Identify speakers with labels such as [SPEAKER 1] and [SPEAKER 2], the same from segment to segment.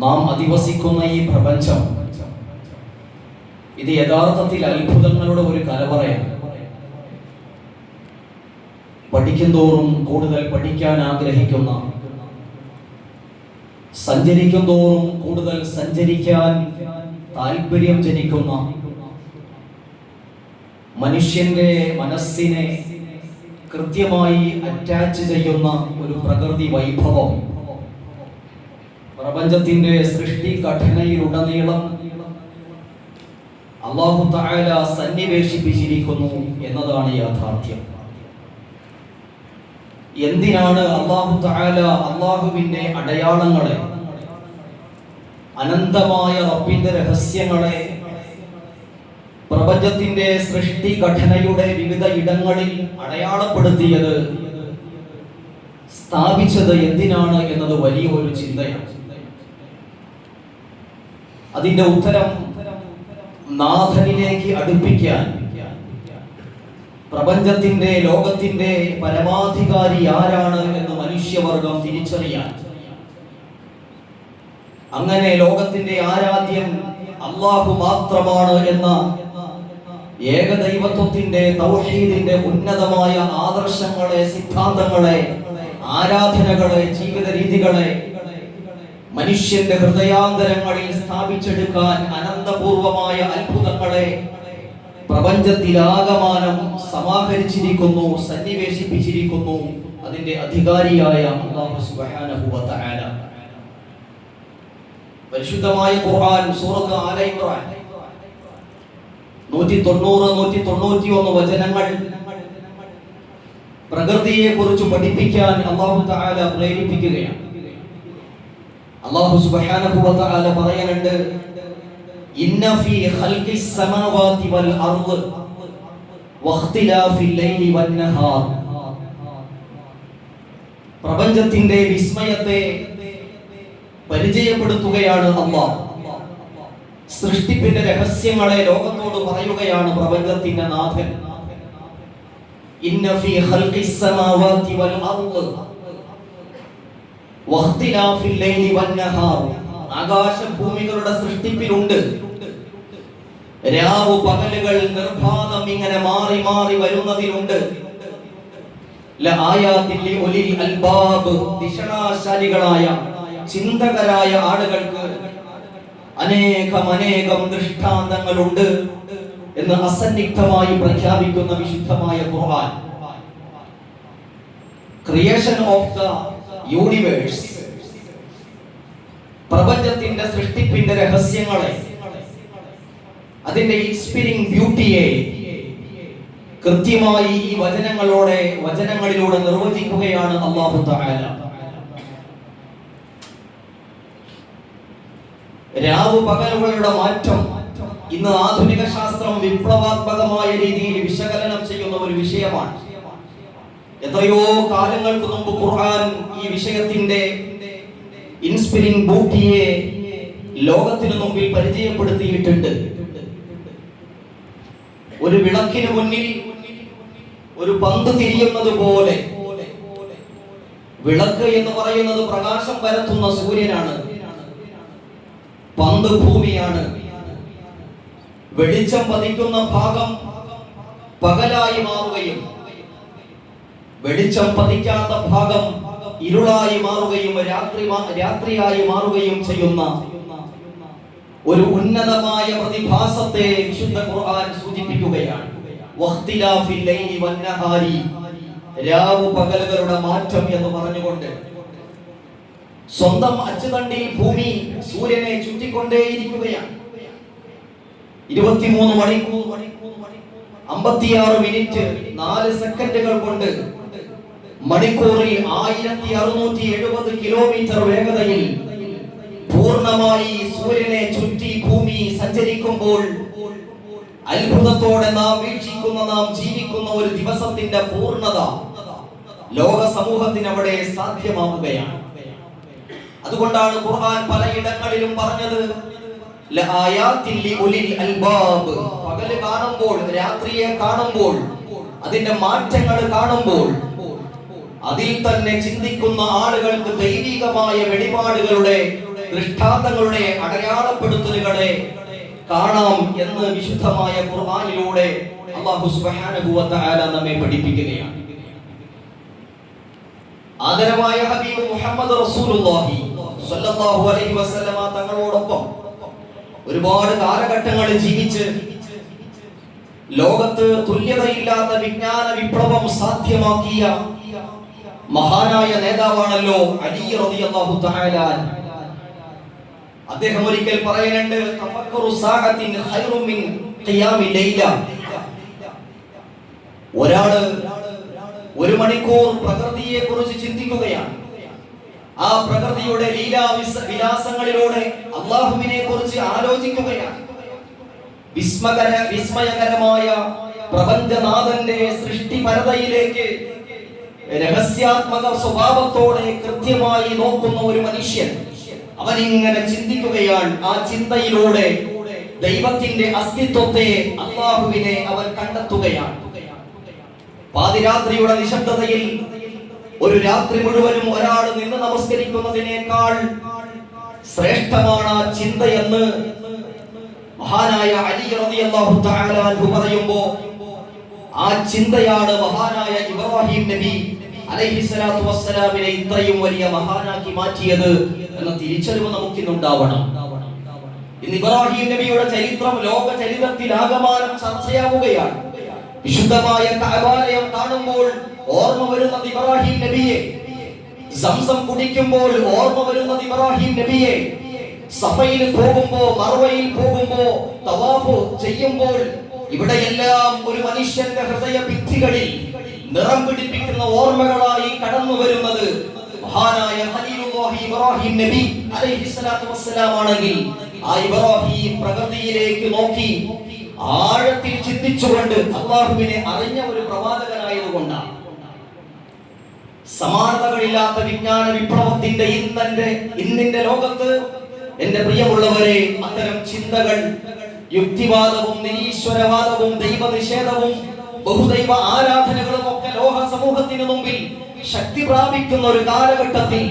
[SPEAKER 1] നാം അധിവസിക്കുന്ന ഈ പ്രപഞ്ചം ഇത് യഥാർത്ഥത്തിൽ അത്ഭുതങ്ങളുടെ ഒരു കലവറയാണ്. പഠിക്കുന്തോറും കൂടുതൽ പഠിക്കാൻ ആഗ്രഹിക്കുന്ന, സഞ്ചരിക്കുന്തോറും കൂടുതൽ സഞ്ചരിക്കാൻ താല്പര്യം ജനിക്കുന്ന, മനുഷ്യന്റെ മനസ്സിനെ കൃത്യമായി അറ്റാച്ച് ചെയ്യുന്ന ഒരു പ്രകൃതി വൈഭവം പ്രപഞ്ചത്തിന്റെ സൃഷ്ടി ഘടനയിലുടനീളം അല്ലാഹു തആല സന്നിവേശിപ്പിച്ചിരിക്കുന്നു എന്നതാണ് യാഥാർത്ഥ്യം. എന്തിനാണ് അല്ലാഹു തആല അല്ലാഹുവിന്റെ അടയാളങ്ങളെ, അനന്തമായ റബ്ബിന്റെ രഹസ്യങ്ങളെ പ്രപഞ്ചത്തിന്റെ സൃഷ്ടി ഘടനയുടെ വിവിധ ഇടങ്ങളിൽ അടയാളപ്പെടുത്തിയത്, സ്ഥാപിച്ചത് എന്തിനാണ് എന്നത് വലിയൊരു ചിന്തയാണ്. അതിന്റെ ഉത്തരം നാഥനിലേക്ക് അടുപ്പിക്കാൻ, പ്രപഞ്ചത്തിന്റെ ലോകത്തിന്റെ പരമാധികാരി ആരാണ് എന്ന് മനുഷ്യവർഗം തിരിച്ചറിയാൻ, അങ്ങനെ ലോകത്തിന്റെ ആരാധ്യൻ അല്ലാഹു മാത്രമാണ് എന്ന ഏകദൈവത്വത്തിന്റെ തൗഹീദിന്റെ ഉന്നതമായ ആദർശങ്ങളെ, സിദ്ധാന്തങ്ങളെ, ആരാധനകളെ, ജീവിത രീതികളെ മനുഷ്യന്റെ ഹൃദയാന്തരങ്ങളിൽ സ്ഥാപിച്ചെടുക്കാൻ അനന്തപൂർവമായ അത്ഭുതങ്ങളെ പ്രപഞ്ചത്തിലാകമാനം സമാഹരിച്ചിരിക്കുന്നു, സന്നിവേശിപ്പിച്ചിരിക്കുന്നു അതിന്റെ അധികാരിയായ അല്ലാഹു സുബ്ഹാനഹു വ തആല. പരിശുദ്ധമായ ഖുർആൻ സൂറത്ത് ആല ഇംറാൻ 190-191 വചനങ്ങൾ പ്രകൃതിയെ കുറിച്ച് പഠിപ്പിക്കാൻ അല്ലാഹു തആല പ്രേരിപ്പിക്കുകയാണ്. അല്ലാഹു സുബ്ഹാനഹു വ തആല പറയുന്നുണ്ട്, ഇന്ന ഫീ ഖൽഖിസ് സമാവാതി വൽ അർദ് വഖ്തിലാഫിൽ ലൈലി വൻ നഹാർ. പ്രപഞ്ചത്തിന്റെ വിസ്മയത്തെ പരിചയപ്പെടുത്തുകയാണ് അല്ലാഹ്. സൃഷ്ടിപ്പിന്റെ രഹസ്യങ്ങളെ ലോകത്തോട് പറയുകയാണ് പ്രപഞ്ചത്തിന്റെ നാഥൻ. ഇന്ന ഫീ ഖൽഖിസ് സമാവാതി വൽ അർദ് വഖ്തിലാഫിൽ ലൈലി വൻ നഹാർ. ആകാശഭൂമികളുടെ സൃഷ്ടിപ്പിലുണ്ട്. രാവ് പകലുകൾ നിർഭാതം ഇങ്ങനെ മാറി മാറി വരുന്നതിലുണ്ട്. ലആയാതിൻ ലിഉലിൽ അൽബാബ്. ദിശണാശാലികളായ ചിന്തകരായ ആളുകൾക്ക് അനേകം ദൃഷ്ടാന്തങ്ങളുണ്ട് എന്ന് അസന്നിഗ്ധമായി പ്രഖ്യാപിക്കുന്ന വിശുദ്ധമായ ഖുർആൻ. ക്രിയേഷൻ ഓഫ് ദ യൂണിവേഴ്സ്, പ്രപഞ്ചത്തിന്റെ സൃഷ്ടിപ്പിന്റെ രഹസ്യങ്ങളെ, അതിന്റെ ഇൻസ്പിരിംഗ് ബ്യൂട്ടിയെ കൃത്യമായി ഈ വചനങ്ങളിലൂടെ നിർവചിക്കുകയാണ് അല്ലാഹു തആല. രാവ് പകലുകളുടെ മാറ്റം ഇന്ന് ആധുനിക ശാസ്ത്രം വിപ്ലവാത്മകമായ രീതിയിൽ വിശകലനം ചെയ്യുന്ന ഒരു വിഷയമാണ്. എത്രയോ കാലങ്ങൾക്ക് മുമ്പ് ഖുർആൻ ഈ വിഷയത്തിന്റെ ഇൻസ്പിരിംഗ് ബ്യൂട്ടിയെ ലോകത്തിന് മുമ്പിൽ പരിചയപ്പെടുത്തിയിട്ടുണ്ട്. ഒരു വിളക്കിന് മുന്നിൽ ഒരു പന്ത് തിരിയുന്നത് പോലെ, വിളക്ക് എന്ന് പറയുന്നത് പ്രകാശം പരത്തുന്ന സൂര്യനാണ്, പന്ത് ഭൂമിയാണ്. വെളിച്ചം പതിക്കുന്ന ഭാഗം പകലായി മാറുകയും വെളിച്ചം പതിക്കാത്ത ഭാഗം ഇരുളായി മാറുകയും രാത്രിയായി മാറുകയും ചെയ്യുന്ന ഒരു ഉന്നതമായ പ്രതിഭാസത്തെ വിശുദ്ധ ഖുർആൻ സൂചിപ്പിക്കുകയാണ്. വഖ്തിലാഫിൽ ലൈലി വൻ നഹാരി, രാവ് പകലുകളുടെ മാറ്റം എന്ന് പറഞ്ഞുകൊണ്ട് സ്വന്തം അച്ചുതണ്ടിൽ ഭൂമി സൂര്യനെ ചുറ്റിക്കൊണ്ടേയിരിക്കുകയാണ്. 23 മണിക്കൂർ 56 മിനിറ്റ് 4 സെക്കൻഡുകൾ കൊണ്ട് മണിക്കൂറിൽ 1670 കിലോമീറ്റർ വേഗതയിൽ പൂർണ്ണമായി സൂര്യനെ ചുറ്റി ഭൂമി സഞ്ചരിക്കുമ്പോൾ അത്ഭുതത്തോടെ നാം വീക്ഷിക്കുന്ന, നാം ജീവിക്കുന്ന ഒരു ദിവസത്തിന്റെ പൂർണ്ണത ലോക സമൂഹത്തിന് അവിടെ സാധ്യമാവുകയാണ്. അതുകൊണ്ടാണ് ഖുർആൻ പലയിടങ്ങളിലും പറഞ്ഞത് ലആയാതിൻ ലിഉലിൽ അൽബാബ്. പകല് കാണുമ്പോൾ, രാത്രിയെ കാണുമ്പോൾ, അതിന്റെ മാറ്റങ്ങൾ കാണുമ്പോൾ അതിൽ തന്നെ ചിന്തിക്കുന്ന ആളുകൾക്ക് ദൈവികമായ വെളിപാടുകളുടെ ദൃഷ്ടാന്തങ്ങളുടെ അടയാളപ്പെടുത്തലുകളെ കാണാം എന്ന് വിശുദ്ധമായ ഖുർആനിലൂടെ അല്ലാഹു സുബ്ഹാനഹു വ തആല നമ്മെ പഠിപ്പിക്കുകയാണ്. ആദരവായ ഹബീബ് മുഹമ്മദ് റസൂലുള്ളാഹി സ്വല്ലല്ലാഹു അലൈഹി വസല്ലമ തങ്ങളോടൊപ്പം ഒരുപാട് കാലഘട്ടങ്ങൾ ജീവിച്ച് ലോകത്ത് തുല്യതയില്ലാത്ത വിജ്ഞാന വിപ്ലവം സാധ്യമാക്കിയ മഹാനായ നേതാവാണല്ലോ അലി റളിയല്ലാഹു തആല. അദ്ദേഹം ഒരിക്കൽ പറയുന്നുണ്ട്, തഫക്കറു സഅത്തിൻ ഖൈറു മിൻ ഖിയാമി ലൈല. ഒരാള് ഒരു മണിക്കൂർ പ്രകൃതിയെ കുറിച്ച് ചിന്തിക്കുകയാണ്. ആ പ്രകൃതിയുടെ വിലാസങ്ങളിലൂടെ അല്ലാഹുവിനെ കുറിച്ച് ആലോചിക്കുകയാണ്. വിസ്മയകരമായ പ്രപഞ്ചനാഥന്റെ സൃഷ്ടിപരതയിലേക്ക് രഹസ്യാത്മക സ്വഭാവത്തോടെ കൃത്യമായി നോക്കുന്ന ഒരു മനുഷ്യൻ അവനിങ്ങനെ ചിന്തിക്കുകയാണ്. ആ ചിന്തയിലൂടെ ദൈവത്തിന്റെ അസ്തിത്വത്തെ, അല്ലാഹുവിനെ അവൻ കണ്ടെത്തുകയാണ്. പാതിരാത്രിയുടെ നിശബ്ദതയിൽ ഒരു രാത്രി മുഴുവനും ഒരാൾ നിന്ന് നമസ്കരിക്കുന്നതിനേക്കാൾ ശ്രേഷ്ഠമാണ് ആ ചിന്തയെന്ന് മഹാനായ അലി റളിയല്ലാഹു തആല അൻഹു പറയുമ്പോൾ, ആ ചിന്തയാണ് മഹാനായ ഇബ്രാഹിം നബി അലൈഹിസ്സലാത്തു വസ്സലാമിനെ ഇത്രയും വലിയ മഹാനാക്കി മാറ്റിയത് എന്ന തിരിച്ചറിവ് നമുക്കിന്നുണ്ടാവണം. ഇന്ന് ഇബ്രാഹിം നബിയുടെ ചരിത്രം ലോക ചരിത്രത്തിലാകമാനം ചർച്ചയാവുകയാണ്. വിശുദ്ധമായ കഅബാലയം കാണുമ്പോൾ ഓർമ്മ വരുന്നത് ഇബ്രാഹിം നബിയെ, സംസം കുടിക്കുമ്പോൾ ഓർമ്മ വരുന്നത് ഇബ്രാഹിം നബിയെ, സഫയിൽ പോകുമ്പോൾ മർവയിൽ പോകുമ്പോൾ തവാഫ് ചെയ്യുമ്പോൾ ഇവിടെയെല്ലാം ഒരു മനുഷ്യന്റെ ഹൃദയ ഭിത്തികളിൽ നിറം പിടിപ്പിക്കുന്ന ഓർമ്മകളായി കടന്നു വരുന്നത് മഹാനായ ഖലീലുല്ലാഹി ഇബ്രാഹിം നബി അലൈഹിസ്സലാത്തു വസ്സലാം ആണെങ്കിൽ, ആ ഇബ്രാഹിം പ്രകൃതിയിലേക്ക് നോക്കി ആഴത്തിൽ ചിന്തിച്ചുകൊണ്ട് അല്ലാഹുവിനെ അറിഞ്ഞ ഒരു പ്രവാചകനായതുകൊണ്ടാണ്. സമാനതകളില്ലാത്ത വിജ്ഞാന വിപ്ലവത്തിന്റെ ഇന്നിന്റെ ലോകത്ത് എന്റെ പ്രിയമുള്ളവരെ, അത്തരം ചിന്തകൾ, യുക്തിവാദവും നിരീശ്വരവാദവും ദൈവനിഷേധവും ബഹുദൈവ ആരാധനകളും ഒക്കെ ലോക സമൂഹത്തിന് മുമ്പിൽ ശക്തി പ്രാപിക്കുന്ന ഒരു കാലഘട്ടത്തിൽ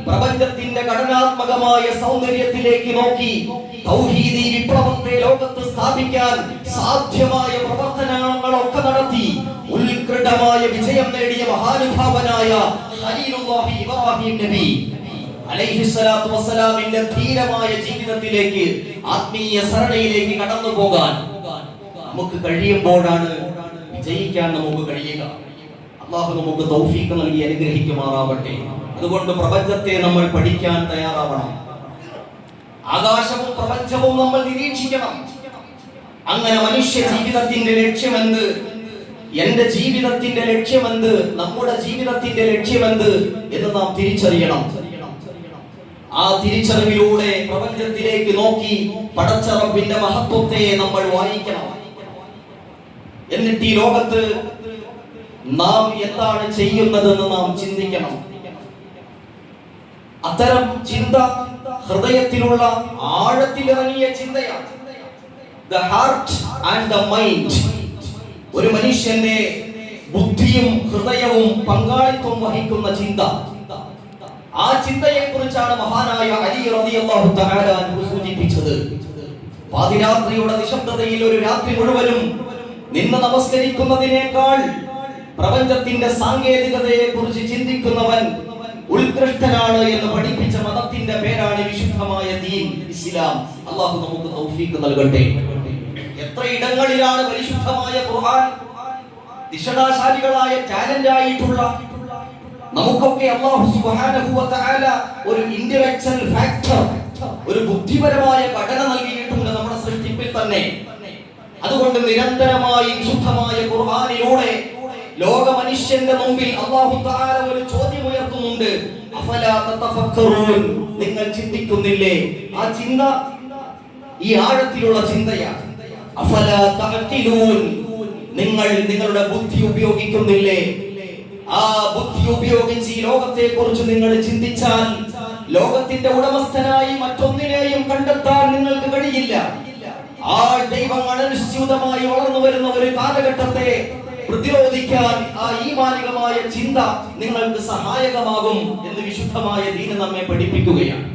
[SPEAKER 1] പ്രപഞ്ചത്തിന്റെ ഘടനാത്മകമായ സൗന്ദര്യത്തിലേക്ക് നോക്കി തൗഹീദി വിപ്ലവത്തെ ലോകത്ത് സ്ഥാപിക്കാൻ സാധ്യമായ പ്രവർത്തനങ്ങളൊക്കെ നടത്തി ഉത്കൃഷ്ടമായ വിജയം നേടിയ മഹാനുഭാവനായ ഖലീലുല്ലാഹി ഇബ്രാഹിം നബി അലൈഹിസ്സലാത്തു വസ്സലാമിന്റെ ധീരമായ ജീവിതത്തിലേക്ക്, ആത്മീയ സരണിയിലേക്ക് കടന്നു പോകാൻ നമുക്ക് കഴിയുമ്പോഴാണ് വിജയിക്കാൻ നമുക്ക് കഴിയുക. അല്ലാഹു നമുക്ക് തൗഫീഖ് നൽകി അനുഗ്രഹിക്കുമാറാവട്ടെ. അതുകൊണ്ട് പ്രപഞ്ചത്തെ നമ്മൾ പഠിക്കാൻ തയ്യാറാവണം. ആകാശവും പ്രപഞ്ചവും നമ്മൾ നിരീക്ഷിക്കണം. അങ്ങനെ മനുഷ്യ ജീവിതത്തിന്റെ ലക്ഷ്യമെന്ത്, എന്റെ ജീവിതത്തിന്റെ ലക്ഷ്യമെന്ത്, നമ്മുടെ ജീവിതത്തിന്റെ ലക്ഷ്യമെന്ത് എന്ന് നാം തിരിച്ചറിയണം. ആ തിരിച്ചറിവിലൂടെ പ്രപഞ്ചത്തിലേക്ക് നോക്കി പടച്ച റബ്ബിന്റെ മഹത്വത്തെ നമ്മൾ വായിക്കണം. എന്നിട്ട് ഈ ലോകത്ത് നാം എന്താണ് ചെയ്യുന്നതെന്ന് നാം ചിന്തിക്കണം. അത്തരം ചിന്ത ഹൃദയത്തിലുള്ള ആഴത്തിലിറങ്ങിയ ചിന്തയാണ്. The heart and the mind. ഒരു മനുഷ്യന്റെ ബുദ്ധിയും ഹൃദയവും പങ്കാളിത്തം വഹിക്കുന്ന ചിന്ത. ആ ചിന്തയെ കുറിച്ചാണ് മഹാനായ അലി റളിയല്ലാഹു തആല അൻഹു സൂചിപ്പിച്ചത്. പാതിരാത്രിയുടെ നിശബ്ദതയിൽ ഒരു രാത്രി മുഴുവനും നിന്ന് നമസ്കരിക്കുന്നതിനേക്കാൾ പ്രപഞ്ചത്തിന്റെ സാങ്കേതികതയെ കുറിച്ച് ചിന്തിക്കുന്നവൻ ഉത്കൃഷ്ടനാണ് എന്ന് പഠിപ്പിച്ച മതത്തിന്റെ പേരാണ് വിശുദ്ധമായ ദീൻ ഇസ്ലാം. അല്ലാഹു നമുക്ക് തൗഫീഖ് നൽകട്ടെ. എത്ര ഇടങ്ങളിലാണ് പരിശുദ്ധമായ ഖുർആൻ ദിശാശാലികളായ ടാലന്റ് ആയിട്ടുള്ള നമുക്കൊക്കെ അല്ലാഹു സുബ്ഹാനഹു വ തആല ഒരു ഇന്റലക്ച്വൽ ഫാക്ടർ, ഒരു ബുദ്ധിപരമായ ഘടന നൽകിയിട്ടുണ്ട് നമ്മുടെ സൃഷ്ടിപ്പിൽ തന്നെ. അതുകൊണ്ട് നിരന്തരമായി വിശുദ്ധമായ ഖുർആനിലൂടെ ലോക മനുഷ്യന്റെ മുമ്പിൽ അല്ലാഹു തആല ഒരു ചോദ്യം ഉയർത്തുന്നുണ്ട്. അഫലാ തതഫക്കറൂൻ, നിങ്ങൾ ചിന്തിക്കുന്നില്ലേ? ആ ചിന്ത ഈ ആഴത്തിലുള്ള ചിന്തയാണ്. അഫലാ തഅഖിലൂൻ, നിങ്ങൾ നിങ്ങളുടെ ബുദ്ധി ഉപയോഗിക്കുന്നില്ലേ? ആ ബുദ്ധി ഉപയോഗിച്ച് ഈ ലോകത്തെ കുറിച്ച് നിങ്ങൾ ചിന്തിച്ചാൽ ലോകത്തിന്റെ ഉടമസ്ഥനായി മറ്റൊന്നിനെയും കണ്ടെത്താൻ നിങ്ങൾക്ക് കഴിയില്ല. ആ ദൈവങ്ങൾ അനുസ്യൂതമായി വളർന്നു വരുന്ന ഒരു കാലഘട്ടത്തെ പ്രതിരോധിക്കാൻ ആ ഈമാനികമായ ചിന്ത നിങ്ങൾക്ക് സഹായകമാകും എന്ന് വിശുദ്ധമായ ദീൻ നമ്മെ പഠിപ്പിക്കുകയാണ്.